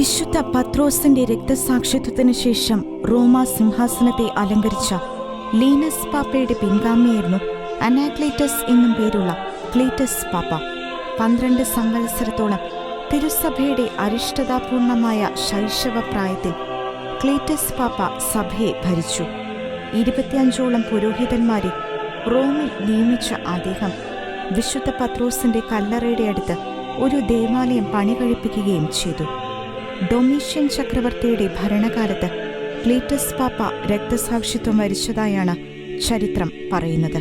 വിശുദ്ധ പത്രോസിന്റെ രക്തസാക്ഷിത്വത്തിന് ശേഷം റോമാ സിംഹാസനത്തെ അലങ്കരിച്ച ലീനസ് പാപ്പയുടെ പിൻഗാമിയായിരുന്നു അനാക്ലീറ്റസ് എന്നും പേരുള്ള ക്ലീറ്റസ് പാപ്പ. 12 സംവത്സരത്തോളം തിരുസഭയുടെ അരിഷ്ടതാപൂർണമായ ശൈശവപ്രായത്തിൽ ക്ലീറ്റസ് പാപ്പ സഭയെ ഭരിച്ചു. 25ഓളം പുരോഹിതന്മാരെ റോമിൽ നിയമിച്ച അദ്ദേഹം വിശുദ്ധ പത്രോസിന്റെ കല്ലറയുടെ അടുത്ത് ഒരു ദേവാലയം പണികഴിപ്പിക്കുകയും ചെയ്തു. ഡൊമീഷ്യൻ ചക്രവർത്തിയുടെ ഭരണകാലത്ത് ക്ലീറ്റസ് പാപ്പ രക്തസാക്ഷിത്വം വരിച്ചതായാണ് ചരിത്രം പറയുന്നത്.